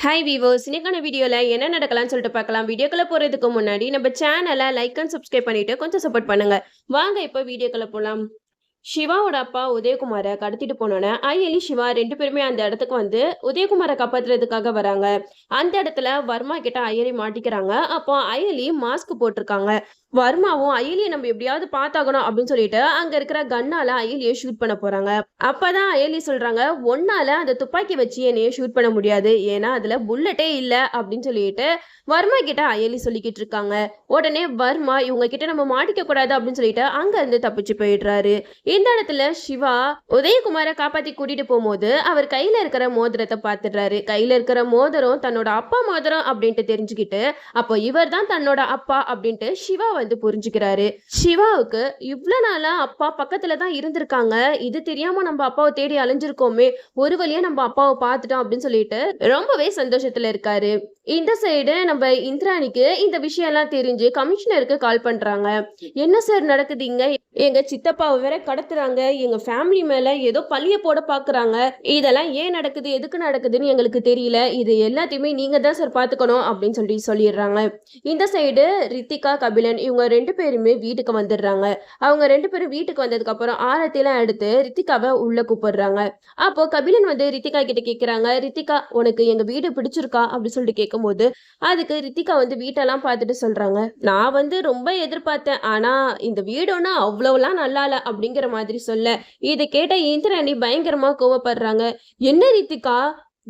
Hi viewers, இன்னைக்கான வீடியோவில் என்ன நடக்கலாம்னு சொல்லிட்டு பார்க்கலாம். வீடியோக்குள்ள போகிறதுக்கு முன்னாடி நம்ம சேனலை லைக் அண்ட் சப்ஸ்கிரைப் பண்ணிட்டு கொஞ்சம் சப்போர்ட் பண்ணுங்க. வாங்க இப்போ வீடியோக்குள்ள போகலாம். சிவாவோட அப்பா உதயகுமாரை கடத்திட்டு போனோன்னே அயலி சிவா ரெண்டு பேருமே அந்த இடத்துக்கு வந்து உதயகுமாரை காப்பாத்துறதுக்காக வராங்க. அந்த இடத்துல வர்மா கிட்ட அயலி மாட்டிக்கிறாங்க. அப்போ அயலி மாஸ்க் போட்டிருக்காங்க. வர்மாவும் அயலியை நம்ம எப்படியாவது பார்த்தாகணும் அப்படின்னு சொல்லிட்டு அங்க இருக்கிற கண்ணால அயலியை ஷூட் பண்ண போறாங்க. அப்பதான் அயலி சொல்றாங்க, ஒன்னால அந்த துப்பாக்கி வச்சு என்னைய ஷூட் பண்ண முடியாது, ஏன்னா அதுல புல்லட்டே இல்ல அப்படின்னு சொல்லிட்டு வர்மா கிட்ட அயலி சொல்லிக்கிட்டு இருக்காங்க. உடனே வர்மா இவங்க கிட்ட நம்ம மாட்டிக்க கூடாது அப்படின்னு சொல்லிட்டு அங்க இருந்து தப்பிச்சு போயிடுறாரு. இந்த இடத்துல சிவா உதயகுமாரை காப்பாத்தி கூட்டிட்டு போகும்போது அவர் கையில இருக்கிற மோதிரத்தை பார்த்துடுறாரு. கையில இருக்கிற மோதிரம் தன்னோட அப்பா மோதிரம் அப்படின்ட்டு தெரிஞ்சுக்கிட்டு அப்போ இவர் தான் தன்னோட அப்பா அப்படின்ட்டு சிவா வந்து புரிஞ்சுக்கிறாரு. சிவாவுக்கு இவ்வளவு நாளா அப்பா பக்கத்துல தான் இருந்திருக்காங்க, இது தெரியாம நம்ம அப்பாவை தேடி அலைஞ்சிருக்கோமே, ஒரு வழியா நம்ம அப்பாவை பார்த்துட்டோம் அப்படின்னு சொல்லிட்டு ரொம்பவே சந்தோஷத்துல இருக்காரு. இந்த சைடு நம்ம இந்திராணிக்கு இந்த விஷயம் எல்லாம் தெரிஞ்சு கமிஷனருக்கு கால் பண்றாங்க. என்ன சார் நடக்குதுங்க, எங்க சித்தப்பாவை வேற கடத்துறாங்க, எங்க ஃபேமிலி மேல ஏதோ பழிய போட பாக்குறாங்க, இதெல்லாம் ஏன் நடக்குது எதுக்கு நடக்குதுன்னு எங்களுக்கு தெரியல, இது எல்லாத்தையுமே நீங்க தான் சார் பாத்துக்கணும் அப்படின்னு சொல்லிடுறாங்க. இந்த சைடு ரித்திகா கபிலன் இவங்க ரெண்டு பேருமே வீட்டுக்கு வந்துடுறாங்க. அவங்க ரெண்டு பேரும் வீட்டுக்கு வந்ததுக்கு அப்புறம் ஆரத்திலாம் எடுத்து ரித்திகாவை உள்ள கூப்பிடுறாங்க. அப்போ கபிலன் வந்து ரித்திகா கிட்ட கேக்குறாங்க, ரித்திகா உனக்கு எங்க வீடு பிடிச்சிருக்கா அப்படின்னு சொல்லிட்டு கேட்கும்போது அதுக்கு ரித்திகா வந்து வீட்டெல்லாம் பார்த்துட்டு சொல்றாங்க, நான் வந்து ரொம்ப எதிர்பார்த்தேன், ஆனா இந்த வீடுன்னா அவ்வளவுலாம் நல்லா இல்ல அப்படிங்கிற மாதிரி சொல்ல இதை கேட்ட இந்திராணி பயங்கரமா கோவப்படுறாங்க. என்ன ரித்திகா,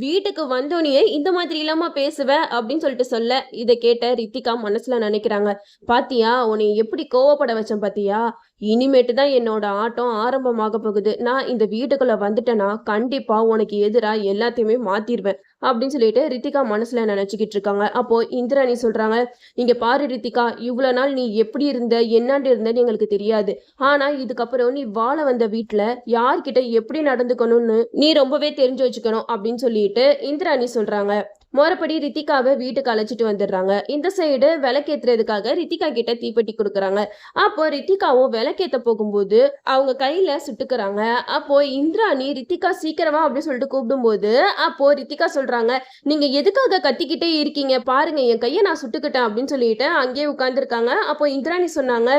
வீட்டுக்கு வந்தோடனே இந்த மாதிரி இல்லாம பேசுவ அப்படின்னு சொல்லிட்டு சொல்ல இதை கேட்ட ரித்திகா மனசுல நினைக்கிறாங்க, பாத்தியா உன்னை எப்படி கோவப்பட வச்சேன் பாத்தியா, இனிமேட்டு தான் என்னோட ஆட்டம் ஆரம்பமாக போகுது, நான் இந்த வீட்டுக்குள்ள வந்துட்டேன்னா கண்டிப்பா உனக்கு எதிரா எல்லாத்தையுமே மாத்திருவேன் அப்படின்னு சொல்லிட்டு ரித்திகா மனசுல நினைச்சுக்கிட்டு இருக்காங்க. அப்போ இந்திராணி சொல்றாங்க, இங்க பாரு ரித்திகா, இவ்வளவு நாள் நீ எப்படி இருந்த என்னாண்டு இருந்தன்னு எங்களுக்கு தெரியாது, ஆனா இதுக்கப்புறம் நீ வாழ வந்த வீட்டுல யார்கிட்ட எப்படி நடந்துக்கணும்னு நீ ரொம்பவே தெரிஞ்சு வச்சுக்கணும் அப்படின்னு சொல்லிட்டு இந்திராணி சொல்றாங்க. மறுபடி ரித்திகாவை வீட்டுக்கு அழைச்சிட்டு வந்துடுறாங்க. இந்த சைடு விளக்கேத்துறதுக்காக ரித்திகா கிட்ட தீப்பெட்டி கொடுக்குறாங்க. அப்போ ரித்திகாவும் விளக்கேத்த போகும்போது அவங்க கையில சுட்டுக்கிறாங்க. அப்போ இந்திராணி ரித்திகா சீக்கிரமா அப்படின்னு சொல்லிட்டு கூப்பிடும்போது அப்போ ரித்திகா சொல்றாங்க, நீங்க எதுக்காக கத்திக்கிட்டே இருக்கீங்க, பாருங்க என் கையை நான் சுட்டுக்கிட்டேன் அப்படின்னு சொல்லிட்டு அங்கேயே உட்கார்ந்துருக்காங்க. அப்போ இந்திராணி சொன்னாங்க,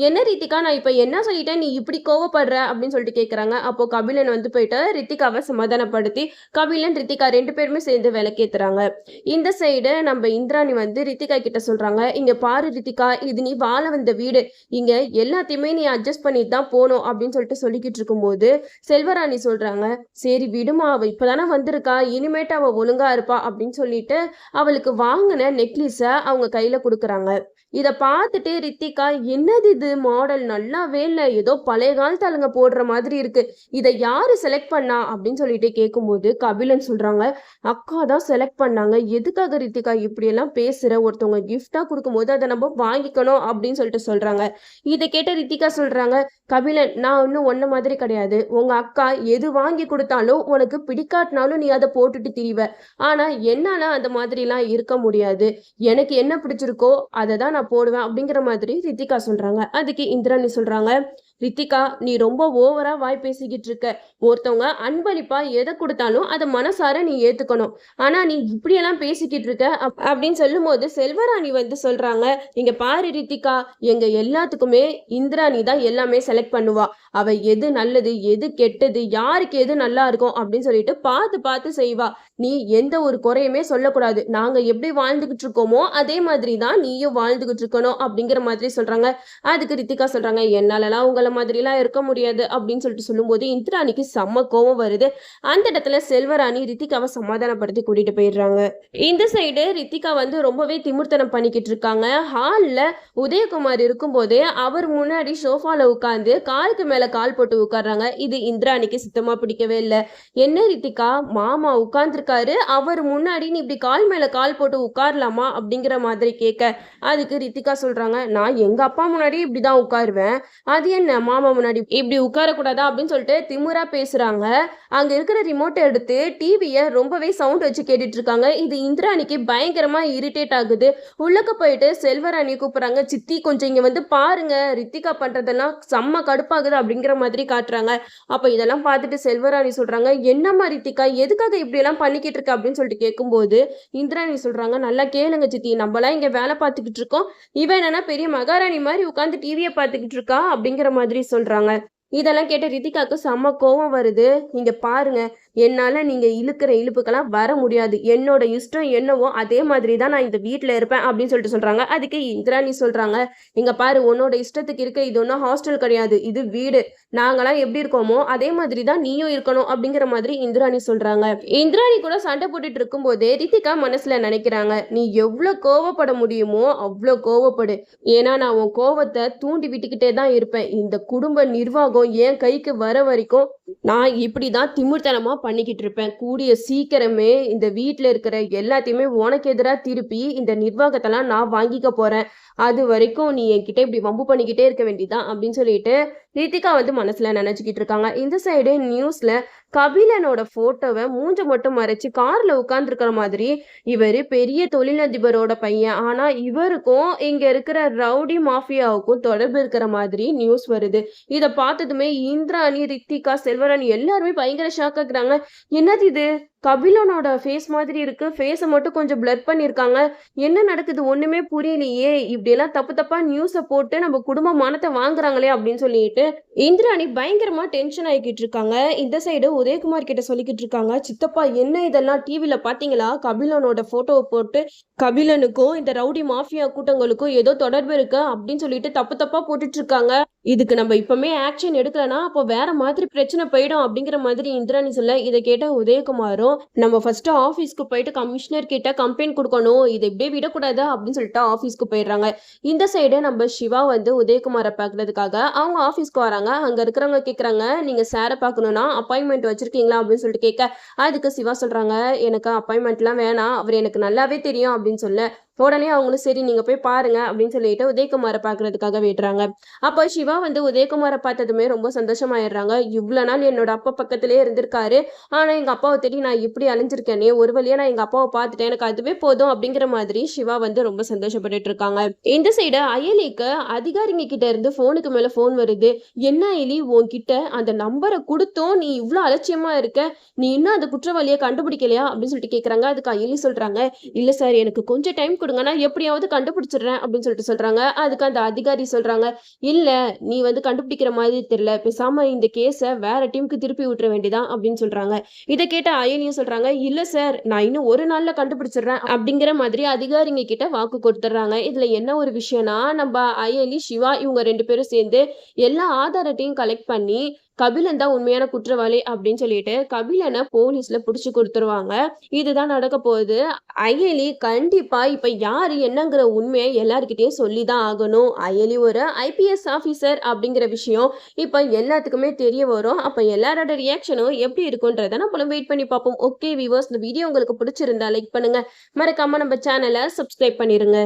என்ன ரித்திகா நான் இப்ப என்ன சொல்லிட்டேன் நீ இப்படி கோவப்படுற அப்படின்னு சொல்லிட்டு கேட்கறாங்க. அப்போ கபிலன் வந்து போயிட்டு ரித்திகாவை சமாதானப்படுத்தி கபிலன் ரித்திகா ரெண்டு பேருமே சேர்ந்து விளக்கேத்துறாங்க. இந்த சைடு நம்ம இந்திராணி வந்து ரித்திகா கிட்ட சொல்றாங்க, இங்க பாரு ரித்திகா, இது நீ வாழ வந்த வீடு, இங்க எல்லாத்தையுமே நீ அட்ஜஸ்ட் பண்ணிட்டு தான் போகணும் அப்படின்னு சொல்லிட்டு சொல்லிக்கிட்டு இருக்கும்போது செல்வராணி சொல்றாங்க, சரி விடுமா, அவ இப்பதானே வந்திருக்கா, இனிமேட்டு அவ ஒழுங்கா இருப்பா அப்படின்னு சொல்லிட்டு அவளுக்கு வாங்கின நெக்லஸ அவங்க கையில கொடுக்குறாங்க. இத பார்த்துட்டு ரித்திகா, என்னது இது மாடல் நல்லாவே இல்லை, ஏதோ பழைய காலத்து ஆளுங்க போடுற மாதிரி இருக்கு, இதை யாரு செலக்ட் பண்ணா அப்படின்னு சொல்லிட்டு கேட்கும்போது கபிலன் சொல்றாங்க, அக்கா தான் செலக்ட் பண்ணாங்க, எதுக்காக ரித்திகா இப்படி எல்லாம் பேசுற, ஒருத்தவங்க கிஃப்டா கொடுக்கும்போது அதை நம்ம வாங்கிக்கணும் அப்படின்னு சொல்லிட்டு சொல்றாங்க. இதை கேட்ட ரித்திகா சொல்றாங்க, கபிலன் நான் இன்னும் ஒன்ன மாதிரி கிடையாது, உங்க அக்கா எது வாங்கி கொடுத்தாலும் உனக்கு பிடிக்காட்டினாலும் நீ அதை போட்டுட்டு திரிவ, ஆனா என்னால அந்த மாதிரி எல்லாம் இருக்க முடியாது, எனக்கு என்ன பிடிச்சிருக்கோ அதை தான் நான் போடுவேன் அப்படிங்கிற மாதிரி ரித்திகா சொல்றாங்க. அதுக்கு இந்திராணி சொல்றாங்க, ரித்திகா நீ ரொம்ப ஓவரா வாய் பேசிக்கிட்டு இருக்க, ஒருத்தவங்க அன்பளிப்பா எதை கொடுத்தாலும் அதை மனசார நீ ஏத்துக்கணும், ஆனா நீ இப்படியெல்லாம் பேசிக்கிட்டு இருக்க அப்படின்னு சொல்லும் போது செல்வராணி வந்து சொல்றாங்க, இங்க பாரு ரித்திகா, எங்க எல்லாத்துக்குமே இந்திராணி தான் எல்லாமே செலக்ட் பண்ணுவா, அவ எது நல்லது எது கெட்டது யாருக்கு எது நல்லா இருக்கும் அப்படின்னு சொல்லிட்டு பார்த்து பார்த்து செய்வா, நீ எந்த ஒரு குறையுமே சொல்லக்கூடாது, நாங்க எப்படி வாழ்ந்துகிட்டு இருக்கோமோ அதே மாதிரி தான் நீயும் வாழ்ந்துகிட்டு இருக்கணும் அப்படிங்கிற மாதிரி சொல்றாங்க. அதுக்கு ரித்திகா சொல்றாங்க, என்னாலலாம் உங்களை மாதிரி எல்லாம் இருக்க முடியாது அப்படின்னு சொல்லிட்டு சொல்லும்போது இந்திராணிக்கு செம்ம கோவம் வருது. அந்த இடத்துல செல்வராணி ரித்திகாவை சமாதானப்படுத்தி கூட்டிட்டு போயிடுறாங்க. இந்த சைடு ரித்திகா வந்து ரொம்பவே திமிர்த்தனம் பண்ணிக்கிட்டு இருக்காங்க. ஹால்ல உதயகுமார் இருக்கும் போதே அவர் முன்னாடி சோஃபால உட்கார்ந்து காலுக்கு மேல கால் போட்டு உட்கார்றாங்க. இது இந்திராணிக்கு சுத்தமா பிடிக்கவே இல்லை. என்ன ரித்திகா, மாமா உட்கார்ந்துருக்காரு, அவர் முன்னாடி நீ இப்படி கால் மேல கால் போட்டு உட்காரலாமா அப்படிங்கிற மாதிரி கேட்க அதுக்கு ரித்திகா சொல்றாங்க, நான் எங்க அப்பா முன்னாடி இப்படிதான் உட்காருவேன், அது என்ன மாமா முன்னாடி இப்படி உட்காரக்கூடாதா அப்படின்னு சொல்லிட்டு திமிரா பேசுறாங்க. அங்க இருக்கிற ரிமோட்டை எடுத்து டிவியை ரொம்பவே சவுண்ட் வச்சு கேட்டுட்டு இருக்காங்க. இது இந்திராணிக்கு பயங்கரமா இரிட்டேட் ஆகுது. உள்ளக்க போயிட்டு செல்வராணி கூப்பிடுறாங்க, சித்தி கொஞ்சம் இங்க வந்து பாருங்க, ரித்திகா பண்றதெல்லாம் செம்ம கடுப்பாகுது அப்படிங்கிற மாதிரி காட்டுறாங்க. அப்ப இதெல்லாம் பார்த்துட்டு செல்வராணி சொல்றாங்க, என்னம்மா ரித்திகா எதுக்காக இப்படி எல்லாம் பண்ணிக்கிட்டு இருக்க அப்படின்னு சொல்லிட்டு கேட்கும்போது இந்திராணி சொல்றாங்க, நல்லா கேளுங்க சித்தி, நம்மளாம் இங்க வேலை பார்த்துக்கிட்டு இருக்கோம், இவன் என்னன்னா பெரிய மகாராணி மாதிரி உட்காந்து டிவியை பார்த்துக்கிட்டு இருக்கா அப்படிங்கிற மாதிரி சொல்றாங்க. இதெல்லாம் கேட்ட ரித்திகாக்கு செம்ம கோவம் வருது. இங்க பாருங்க, என்னால நீங்க இழுக்கிற இழுப்புக்கெல்லாம் வர முடியாது. என்னோட இஷ்டம் என்னவோ அதே மாதிரி தான் நான் இந்த வீட்ல இருப்பேன் அப்படின்னு சொல்லிட்டு சொல்றாங்க. அதுக்கு இந்திராணி சொல்றாங்க, இங்க பாரு, உன்னோட இஷ்டத்துக்கு இருக்க இது ஒன்றும் ஹாஸ்டல் கிடையாது, இது வீடு. நாங்களாம் எப்படி இருக்கோமோ அதே மாதிரி தான் நீயும் இருக்கணும் அப்படிங்கிற மாதிரி இந்திராணி சொல்றாங்க. இந்திராணி கூட சண்டை போட்டுட்டு இருக்கும்போதே ரித்திகா மனசுல நினைக்கிறாங்க, நீ எவ்வளவு கோவப்பட முடியுமோ அவ்வளோ கோவப்படு. ஏன்னா நான் உன் கோவத்தை தூண்டி விட்டுக்கிட்டே தான் இருப்பேன். இந்த குடும்ப நிர்வாகம் என் கைக்கு வர வரைக்கும் நான் இப்படிதான் திமிர்த்தனமா பண்ணிக்கிட்டு இருப்பேன். கூடிய சீக்கிரமே இந்த வீட்டுல இருக்கிற எல்லாத்தையுமே உனக்கு எதிராக திருப்பி இந்த நிர்வாகத்தெல்லாம் நான் வாங்கிக்க போறேன். அது வரைக்கும் நீ என்கிட்ட இப்படி வம்பு பண்ணிக்கிட்டே இருக்க வேண்டியதான் அப்படின்னு சொல்லிட்டு ரித்திகா வந்து மனசுல நினைச்சுக்கிட்டு இருக்காங்க. இந்த சைடு நியூஸ்ல கபிலனோட போட்டோவை மூஞ்ச மட்டும் மறைச்சு கார்ல உட்கார்ந்துருக்கிற மாதிரி, இவரு பெரிய தொழிலதிபரோட பையன், ஆனா இவருக்கும் இங்க இருக்கிற ரவுடி மாஃபியாவுக்கும் தொடர்பு இருக்கிற மாதிரி நியூஸ் வருது. இதை பார்த்ததுமே இந்திராணி, ரித்திகா, செல்வராணி எல்லாருமே பயங்கர ஷாக் ஆகுறாங்க. என்னது இது, கபிலனோட ஃபேஸ் மாதிரி இருக்கு, ஃபேஸை மட்டும் கொஞ்சம் பிளர் பண்ணியிருக்காங்க, என்ன நடக்குது ஒண்ணுமே புரியலையே, இப்படியெல்லாம் தப்பு தப்பா நியூஸை போட்டு நம்ம குடும்ப மானத்தை வாங்குறாங்களே அப்படின்னு சொல்லிட்டு இந்திராணி பயங்கரமா டென்ஷன் ஆகிக்கிட்டு இருக்காங்க. இந்த சைடு உதயகுமார் கிட்ட சொல்லிக்கிட்டு இருக்காங்க, சித்தப்பா என்ன இதெல்லாம் டிவில பாத்தீங்களா, கபிலனோட போட்டோவை போட்டு கபிலனுக்கும் இந்த ரவுடி மாஃபியா கூட்டங்களுக்கும் ஏதோ தொடர்பு இருக்கு அப்படின்னு சொல்லிட்டு தப்பு தப்பா போட்டுட்டு இருக்காங்க. இதுக்கு நம்ம இப்பவுமே ஆக்ஷன் எடுக்கலனா அப்போ வேற மாதிரி பிரச்சனை போயிடும் அப்படிங்கிற மாதிரி இந்திராணி சொல்ல, இதை கேட்ட உதயகுமாரும், நம்ம ஃபர்ஸ்ட் ஆஃபீஸ்க்கு போயிட்டு கமிஷனர் கிட்ட கம்ப்ளைண்ட் கொடுக்கணும், இதை இப்படியே விடக்கூடாது அப்படின்னு சொல்லிட்டு ஆஃபீஸ்க்கு போயிடுறாங்க. இந்த சைடு நம்ம சிவா வந்து உதயகுமாரை பார்க்கறதுக்காக அவங்க ஆஃபீஸ்க்கு வராங்க. அங்க இருக்கிறவங்க கேட்குறாங்க, நீங்க சாரை பார்க்கணும்னா அப்பாயின்மெண்ட் வச்சிருக்கீங்களா அப்படின்னு சொல்லிட்டு கேட்க, அதுக்கு சிவா சொல்றாங்க, எனக்கு அப்பாயின்மெண்ட்லாம் வேணாம், அவர் எனக்கு நல்லாவே தெரியும் அப்படின்னு சொல்ல, உடனே அவங்களும் சரி நீங்க போய் பாருங்க அப்படின்னு சொல்லிட்டு உதயகுமாரை பார்க்கறதுக்காக விடுறாங்க. அப்போ சிவா வந்து உதயகுமாரை பார்த்ததுமே ரொம்ப சந்தோஷமாயிடுறாங்க. இவ்வளவு நாள் என்னோட அப்பா பக்கத்திலே இருந்திருக்காரு, ஆனா எங்க அப்பாவை தேடி நான் இப்படி அலைஞ்சிருக்கேனே, ஒரு வழியா நான் எங்க அப்பாவை பார்த்துட்டேன், எனக்கு அதுவே போதும் அப்படிங்கிற மாதிரி சிவா வந்து ரொம்ப சந்தோஷப்பட்டுட்டு இருக்காங்க. இந்த சைடு அயலிக்கு அதிகாரிங்க கிட்ட இருந்து போனுக்கு மேல போன் வருது. என்ன அயலி, உன்கிட்ட அந்த நம்பரை கொடுத்தோம், நீ இவ்வளவு அலட்சியமா இருக்க, நீ இன்னும் அந்த குற்றவாளியை கண்டுபிடிக்கலையா அப்படின்னு சொல்லிட்டு கேட்கறாங்க. அதுக்கு அயலி சொல்றாங்க, இல்ல சார், எனக்கு கொஞ்சம் டைம் கொடுங்க, நான் எப்படியாவது கண்டுபிடிச்சிடுறேன் அப்படின்னு சொல்லிட்டு சொல்றாங்க. அதுக்கு அந்த அதிகாரி சொல்றாங்க, இல்ல நீ வந்து கண்டுபிடிக்கிற மாதிரி தெரியல, பேசாம இந்த கேஸை வேற டீமுக்கு திருப்பி விட்டுற வேண்டியதான் அப்படின்னு சொல்றாங்க. இதை கேட்ட அயலியும் சொல்றாங்க, இல்ல சார், நான் இன்னும் ஒரு நாள்ல கண்டுபிடிச்சிடுறேன் அப்படிங்கிற மாதிரி அதிகாரிங்க கிட்ட வாக்கு கொடுத்துட்றாங்க. இதுல என்ன ஒரு விஷயம்னா, நம்ம அயலி, சிவா இவங்க 2 பேரும் சேர்ந்து எல்லா ஆதாரத்தையும் கலெக்ட் பண்ணி கபிலன் தான் உண்மையான குற்றவாளி அப்படின்னு சொல்லிட்டு கபிலனை போலீஸ்ல புடிச்சு கொடுத்துருவாங்க. இதுதான் நடக்க போகுது. அயலி கண்டிப்பா இப்ப யாரு என்னங்கிற உண்மையை எல்லாருக்கிட்டையும் சொல்லிதான் ஆகணும். அயலி ஒரு IPS ஆபீசர் அப்படிங்கிற விஷயம் இப்ப எல்லாத்துக்குமே தெரிய வரும். அப்ப எல்லாரோட ரியாக்ஷனும் எப்படி இருக்குன்றத நம்மளும் வெயிட் பண்ணி பார்ப்போம். ஓகே வியூவர்ஸ், இந்த வீடியோ உங்களுக்கு பிடிச்சிருந்தா லைக் பண்ணுங்க, மறக்காம நம்ம சேனலை சப்ஸ்கிரைப் பண்ணிருங்க.